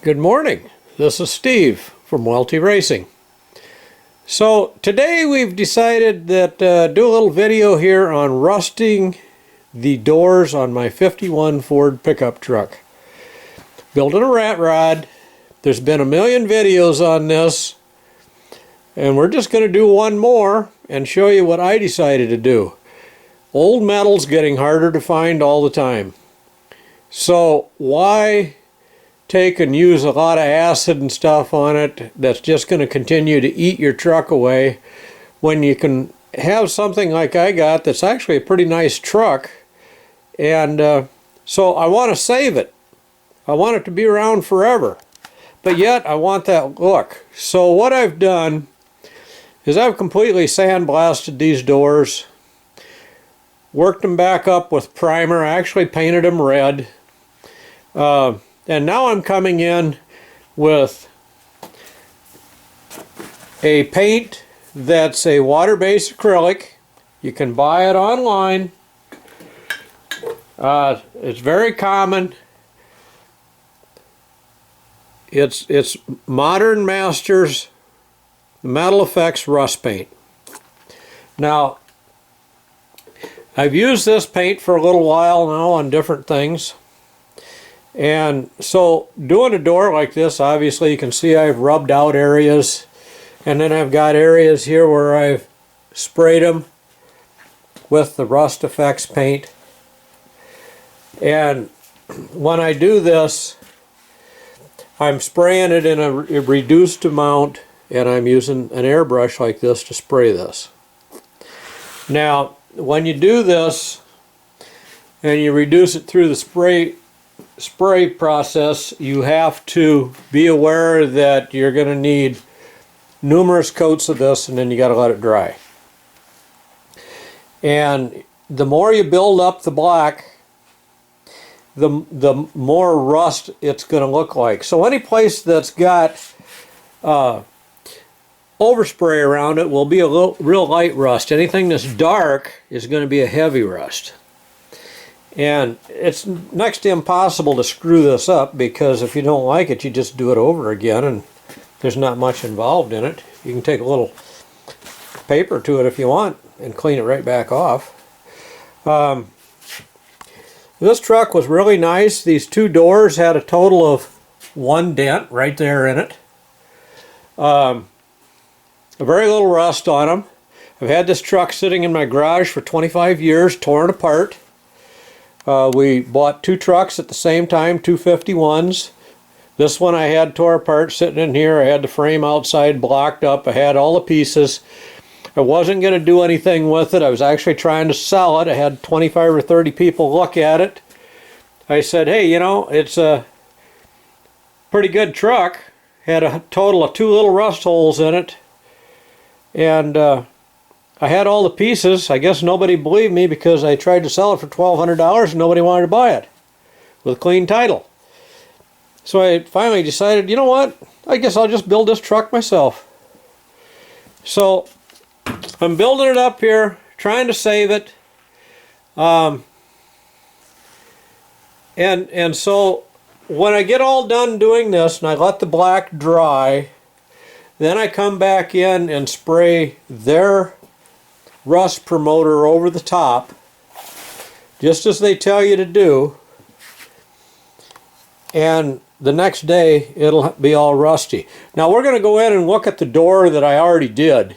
Good morning. This is Steve from Welty Racing. So today we've decided that do a little video here on rusting the doors on my 51 Ford pickup truck. Building a rat rod. There's been a million videos on this, and we're just going to do one more and show you what I decided to do. Old metal's getting harder to find all the time. So why take and use a lot of acid and stuff on it that's just going to continue to eat your truck away when you can have something like I got that's actually a pretty nice truck. And so I want to save it. I want it to be around forever, but yet I want that look. So what I've done is I've completely sandblasted these doors, worked them back up with primer. I actually painted them red. And now I'm coming in with a paint that's a water-based acrylic. You can buy it online. It's very common. It's Modern Masters Metal Effects Rust Paint. Now, I've used this paint for a little while now on different things. And so doing a door like this, obviously you can see I've rubbed out areas, and then I've got areas here where I've sprayed them with the Rust Effects paint. And when I do this, I'm spraying it in a reduced amount, and I'm using an airbrush like this to spray this. Now when you do this and you reduce it through the spray process, you have to be aware that you're going to need numerous coats of this, and then you got to let it dry. And the more you build up the black, the more rust it's going to look like. So any place that's got overspray around it will be a real light rust. Anything that's dark is going to be a heavy rust. And it's next to impossible to screw this up, because if you don't like it, you just do it over again, and there's not much involved in it. You can take a little paper to it if you want and clean it right back off. This truck was really nice. These two doors had a total of one dent right there in it. A very little rust on them. I've had this truck sitting in my garage for 25 years, torn apart. We bought two trucks at the same time, 251s. This one I had tore apart sitting in here. I had the frame outside blocked up. I had all the pieces. I wasn't going to do anything with it. I was actually trying to sell it. I had 25 or 30 people look at it. I said, hey, you know, it's a pretty good truck. Had a total of 2 little rust holes in it. And I had all the pieces. I guess nobody believed me because I tried to sell it for $1,200 and nobody wanted to buy it with a clean title. So I finally decided, you know what, I guess I'll just build this truck myself. So I'm building it up here, trying to save it. And so when I get all done doing this and I let the black dry, then I come back in and spray their rust promoter over the top, just as they tell you to do, and the next day it'll be all rusty. Now we're going to go in and look at the door that I already did,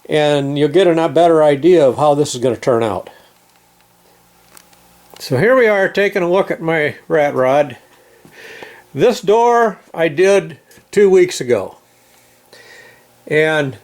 and you'll get a better idea of how this is going to turn out. So here we are taking a look at my rat rod. This door I did 2 weeks ago, and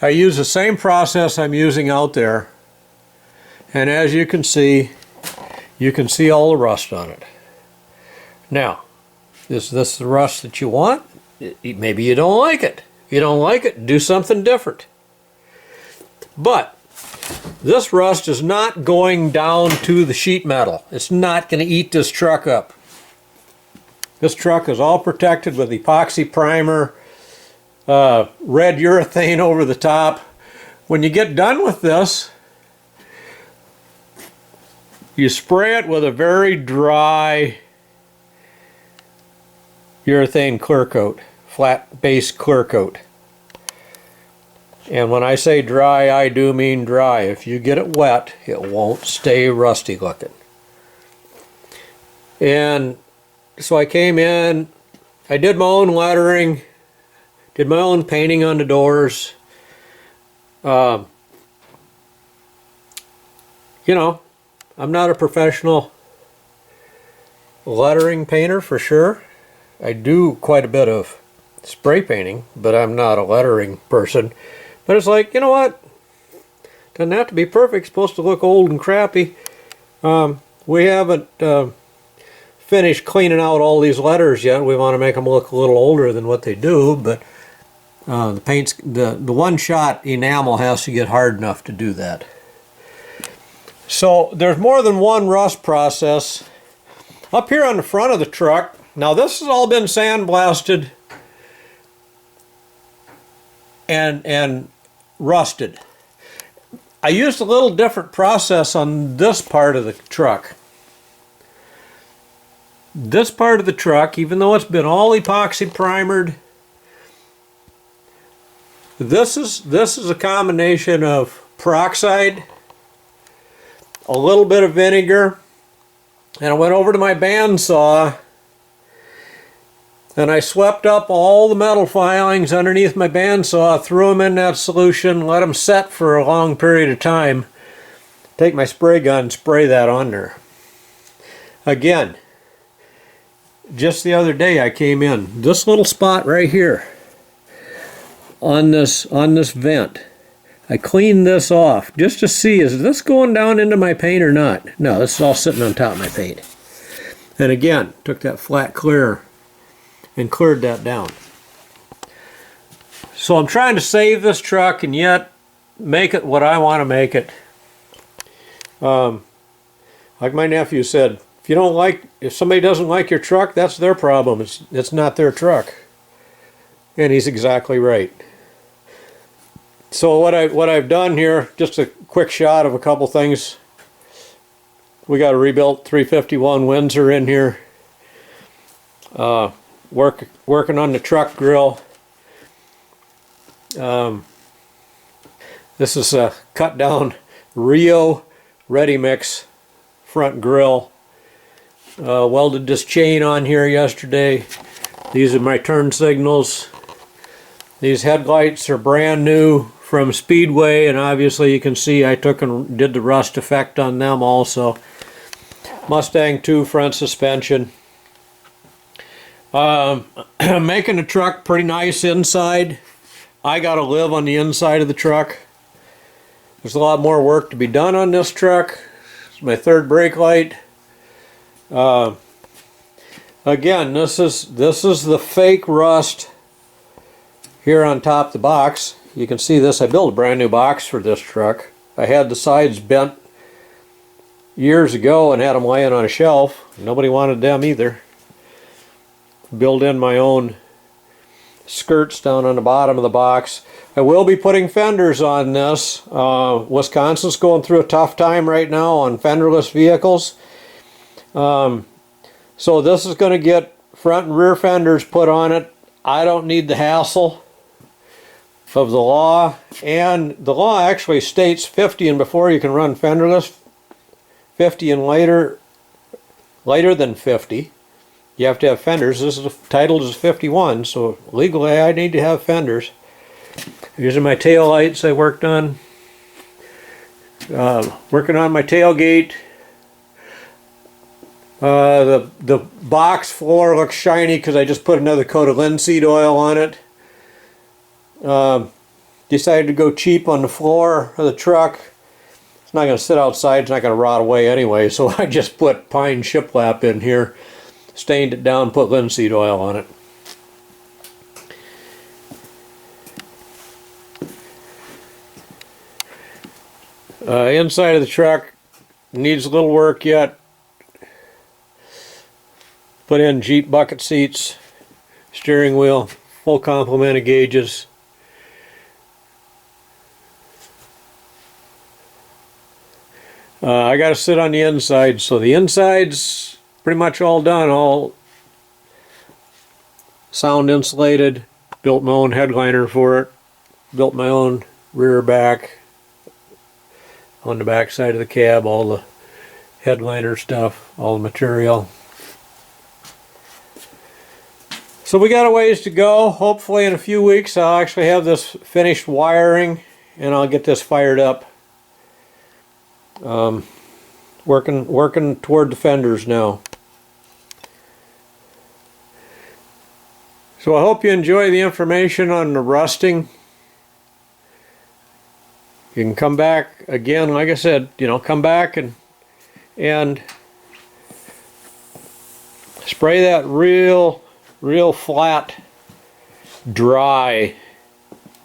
I use the same process I'm using out there, and as you can see all the rust on it. Now, is this the rust that you want? Maybe you don't like it. If you don't like it, do something different. But this rust is not going down to the sheet metal. It's not going to eat this truck up. This truck is all protected with epoxy primer, red urethane over the top. When you get done with this, you spray it with a very dry urethane clear coat, flat base clear coat. And when I say dry, I do mean dry. If you get it wet, it won't stay rusty looking. And so I came in, I did my own lettering, did my own painting on the doors. You know, I'm not a professional lettering painter for sure. I do quite a bit of spray painting, but I'm not a lettering person. But it's like, you know what? Doesn't have to be perfect. It's supposed to look old and crappy. We haven't finished cleaning out all these letters yet. We want to make them look a little older than what they do, but the paint's the one-shot enamel has to get hard enough to do that. So there's more than one rust process. Up here on the front of the truck, now this has all been sandblasted and rusted. I used a little different process on this part of the truck. This part of the truck, even though it's been all epoxy primered, this is a combination of peroxide, a little bit of vinegar, and I went over to my bandsaw and I swept up all the metal filings underneath my bandsaw, threw them in that solution, let them set for a long period of time, take my spray gun, spray that on there. Again, just the other day I came in, this little spot right here on this vent, I cleaned this off just to see, is this going down into my paint or not? No, this is all sitting on top of my paint. And again, took that flat clear and cleared that down. So I'm trying to save this truck and yet make it what I want to make it. Like my nephew said, if somebody doesn't like your truck, that's their problem. It's not their truck. And he's exactly right. So what I've done here, just a quick shot of a couple things. We got a rebuilt 351 Windsor in here. Working on the truck grill. This is a cut down Rio Ready Mix front grill. Welded this chain on here yesterday. These are my turn signals. These headlights are brand new from Speedway, and obviously you can see I took and did the rust effect on them also. Mustang 2 front suspension. Making the truck pretty nice inside. I gotta live on the inside of the truck. There's a lot more work to be done on this truck. It's my third brake light. Again, this is the fake rust here on top of the box. You can see this. I built a brand new box for this truck. I had the sides bent years ago and had them laying on a shelf. Nobody wanted them either. Build in my own skirts down on the bottom of the box. I will be putting fenders on this. Wisconsin's going through a tough time right now on fenderless vehicles. So this is going to get front and rear fenders put on it. I don't need the hassle of the law, and the law actually states 50 and before you can run fenderless. 50 and later than 50 you have to have fenders. This is titled as 51, so legally I need to have fenders. Using my tail lights I worked on. Working on my tailgate. The box floor looks shiny because I just put another coat of linseed oil on it. Decided to go cheap on the floor of the truck. It's not going to sit outside, it's not going to rot away anyway, so I just put pine shiplap in here, stained it down, put linseed oil on it. Inside of the truck needs a little work yet. Put in Jeep bucket seats, steering wheel, full complement of gauges. I got to sit on the inside, so the inside's pretty much all done. sound insulated. Built my own headliner for it. Built my own rear back on the back side of the cab, all the headliner stuff, all the material. So we got a ways to go. Hopefully in a few weeks I'll actually have this finished wiring and I'll get this fired up. Working toward the fenders now. So I hope you enjoy the information on the rusting. You can come back again, like I said, you know, come back and spray that real flat, dry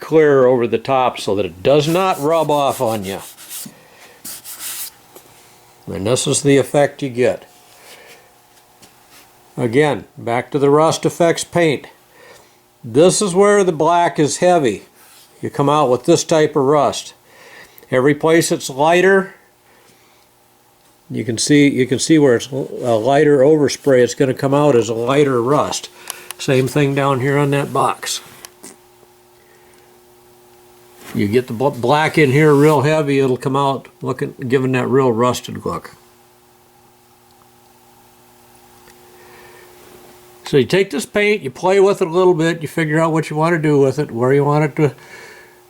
clear over the top so that it does not rub off on you. And this is the effect you get. Again, back to the Rust Effects paint. This is where the black is heavy. You come out with this type of rust. Every place it's lighter, you can see where it's a lighter overspray, it's going to come out as a lighter rust. Same thing down here on that box. You get the black in here real heavy, it'll come out giving that real rusted look. So you take this paint, you play with it a little bit, you figure out what you want to do with it, where you want it to.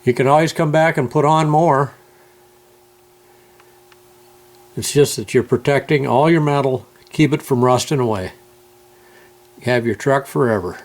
You can always come back and put on more. It's just that you're protecting all your metal, keep it from rusting away. You have your truck forever.